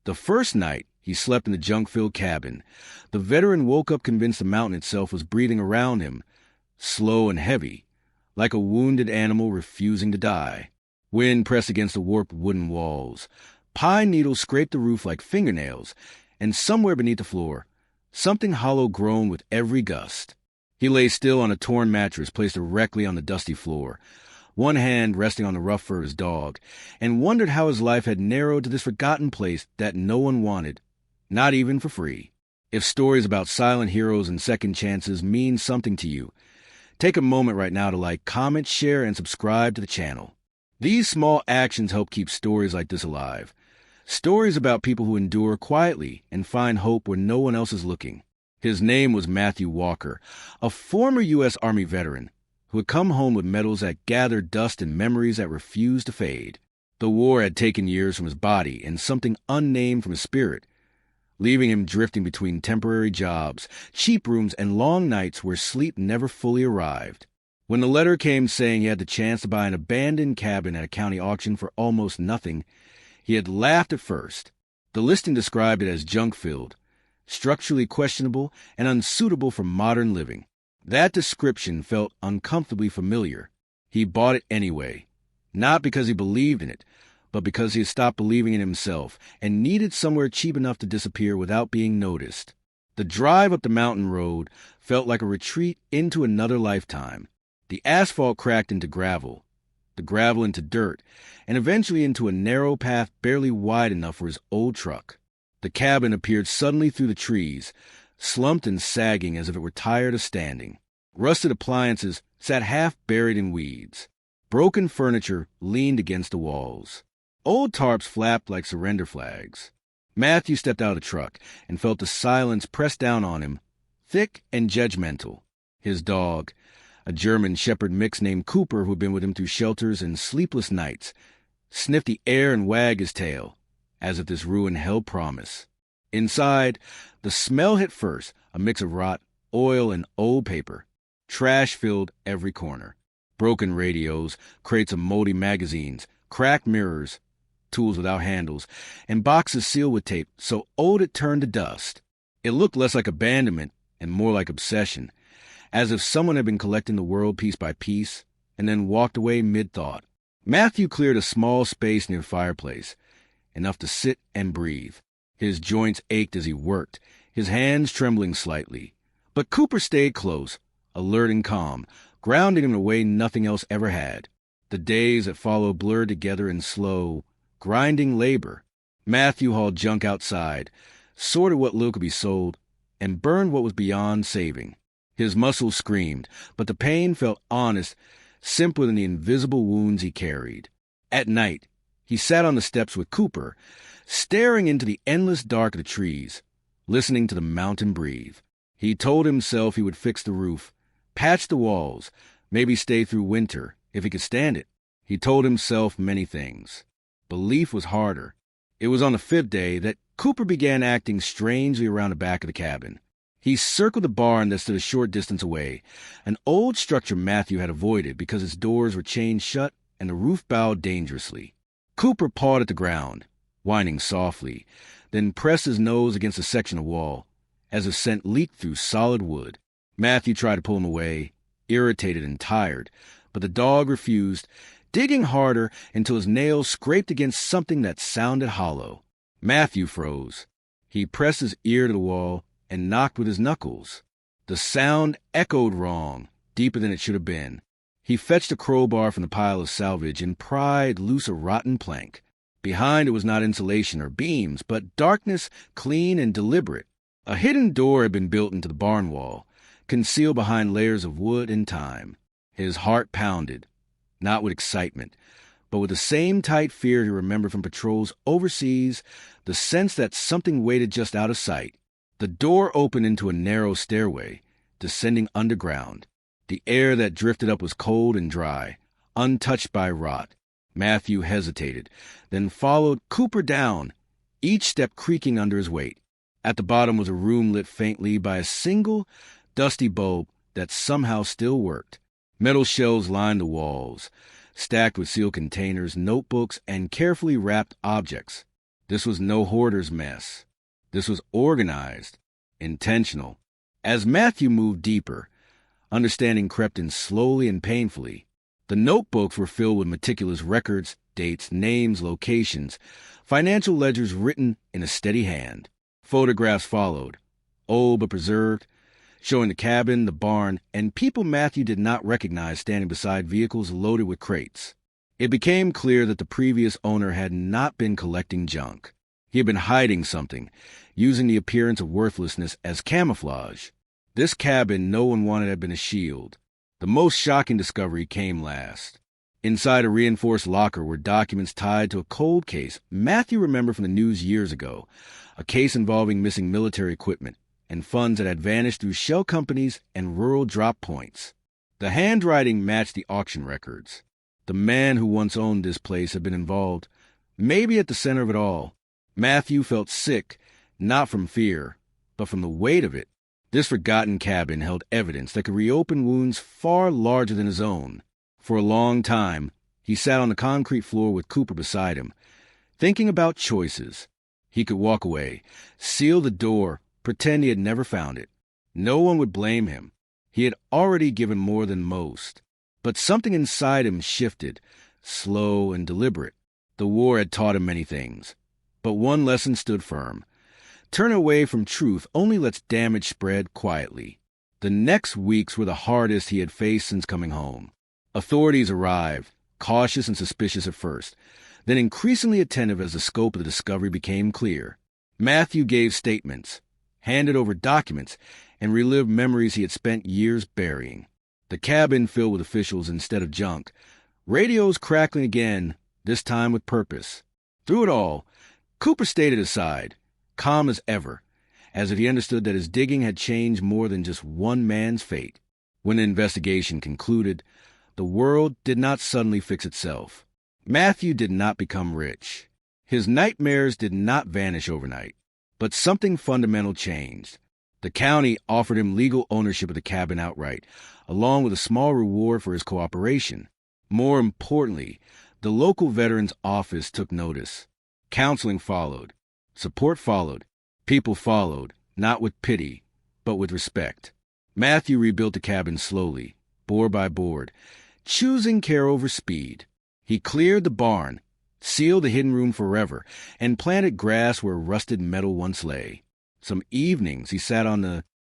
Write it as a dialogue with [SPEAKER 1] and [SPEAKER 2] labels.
[SPEAKER 1] The first night, he slept in the junk-filled cabin. The veteran woke up convinced the mountain itself was breathing around him, slow and heavy, like a wounded animal refusing to die. Wind pressed against the warped wooden walls. Pine needles scraped the roof like fingernails, and somewhere beneath the floor, something hollow groaned with every gust. He lay still on a torn mattress placed directly on the dusty floor, one hand resting on the rough fur of his dog, and wondered how his life had narrowed to this forgotten place that no one wanted, not even for free. If stories about silent heroes and second chances mean something to you, take a moment right now to like, comment, share, and subscribe to the channel. These small actions help keep stories like this alive. Stories about people who endure quietly and find hope where no one else is looking. His name was Matthew Walker, a former U.S. Army veteran who had come home with medals that gathered dust and memories that refused to fade. The war had taken years from his body and something unnamed from his spirit, leaving him drifting between temporary jobs, cheap rooms, and long nights where sleep never fully arrived. When the letter came saying he had the chance to buy an abandoned cabin at a county auction for almost nothing, he had laughed at first. The listing described it as junk-filled, structurally questionable, and unsuitable for modern living. That description felt uncomfortably familiar. He bought it anyway, not because he believed in it, but because he had stopped believing in himself and needed somewhere cheap enough to disappear without being noticed. The drive up the mountain road felt like a retreat into another lifetime. The asphalt cracked into gravel, the gravel into dirt, and eventually into a narrow path barely wide enough for his old truck. The cabin appeared suddenly through the trees, slumped and sagging as if it were tired of standing. Rusted appliances sat half buried in weeds. Broken furniture leaned against the walls. Old tarps flapped like surrender flags. Matthew stepped out of the truck and felt the silence press down on him, thick and judgmental. His dog, a German shepherd mix named Cooper who had been with him through shelters and sleepless nights, sniffed the air and wagged his tail, as if this ruin held promise. Inside, the smell hit first, a mix of rot, oil, and old paper. Trash filled every corner. Broken radios, crates of moldy magazines, cracked mirrors, tools without handles, and boxes sealed with tape so old it turned to dust. It looked less like abandonment and more like obsession, as if someone had been collecting the world piece by piece and then walked away mid-thought. Matthew cleared a small space near the fireplace, enough to sit and breathe. His joints ached as he worked, his hands trembling slightly. But Cooper stayed close, alert and calm, grounding him in a way nothing else ever had. The days that followed blurred together in slow, grinding labor. Matthew hauled junk outside, sorted what little could be sold, and burned what was beyond saving. His muscles screamed, but the pain felt honest, simpler than the invisible wounds he carried. At night, he sat on the steps with Cooper, staring into the endless dark of the trees, listening to the mountain breathe. He told himself he would fix the roof, patch the walls, maybe stay through winter, if he could stand it. He told himself many things. Belief was harder. It was on the fifth day that Cooper began acting strangely around the back of the cabin. He circled the barn that stood a short distance away, an old structure Matthew had avoided because its doors were chained shut and the roof bowed dangerously. Cooper pawed at the ground, whining softly, then pressed his nose against a section of wall, as if scent leaked through solid wood. Matthew tried to pull him away, irritated and tired, but the dog refused, digging harder until his nails scraped against something that sounded hollow. Matthew froze. He pressed his ear to the wall and knocked with his knuckles. The sound echoed wrong, deeper than it should have been. He fetched a crowbar from the pile of salvage and pried loose a rotten plank. Behind it was not insulation or beams, but darkness, clean and deliberate. A hidden door had been built into the barn wall, concealed behind layers of wood and time. His heart pounded, not with excitement, but with the same tight fear he remembered from patrols overseas, the sense that something waited just out of sight. The door opened into a narrow stairway, descending underground. The air that drifted up was cold and dry, untouched by rot. Matthew hesitated, then followed Cooper down, each step creaking under his weight. At the bottom was a room lit faintly by a single, dusty bulb that somehow still worked. Metal shelves lined the walls, stacked with sealed containers, notebooks, and carefully wrapped objects. This was no hoarder's mess. This was organized, intentional. As Matthew moved deeper, understanding crept in slowly and painfully. The notebooks were filled with meticulous records, dates, names, locations, financial ledgers written in a steady hand. Photographs followed, old but preserved, showing the cabin, the barn, and people Matthew did not recognize standing beside vehicles loaded with crates. It became clear that the previous owner had not been collecting junk. He had been hiding something, using the appearance of worthlessness as camouflage. This cabin no one wanted had been a shield. The most shocking discovery came last. Inside a reinforced locker were documents tied to a cold case Matthew remembered from the news years ago, a case involving missing military equipment and funds that had vanished through shell companies and rural drop points. The handwriting matched the auction records. The man who once owned this place had been involved, maybe at the center of it all. Matthew felt sick, not from fear, but from the weight of it. This forgotten cabin held evidence that could reopen wounds far larger than his own. For a long time, he sat on the concrete floor with Cooper beside him, thinking about choices. He could walk away, seal the door, pretend he had never found it. No one would blame him. He had already given more than most. But something inside him shifted, slow and deliberate. The war had taught him many things, but one lesson stood firm. Turn away from truth only lets damage spread quietly. The next weeks were the hardest he had faced since coming home. Authorities arrived, cautious and suspicious at first, then increasingly attentive as the scope of the discovery became clear. Matthew gave statements, handed over documents, and relived memories he had spent years burying. The cabin filled with officials instead of junk, radios crackling again, this time with purpose. Through it all, Cooper stayed at his side, calm as ever, as if he understood that his digging had changed more than just one man's fate. When the investigation concluded, the world did not suddenly fix itself. Matthew did not become rich. His nightmares did not vanish overnight, but something fundamental changed. The county offered him legal ownership of the cabin outright, along with a small reward for his cooperation. More importantly, the local veterans office took notice. Counseling followed. Support followed. People followed, not with pity, but with respect. Matthew rebuilt the cabin slowly, board by board, choosing care over speed. He cleared the barn, sealed the hidden room forever, and planted grass where rusted metal once lay. Some evenings he sat on the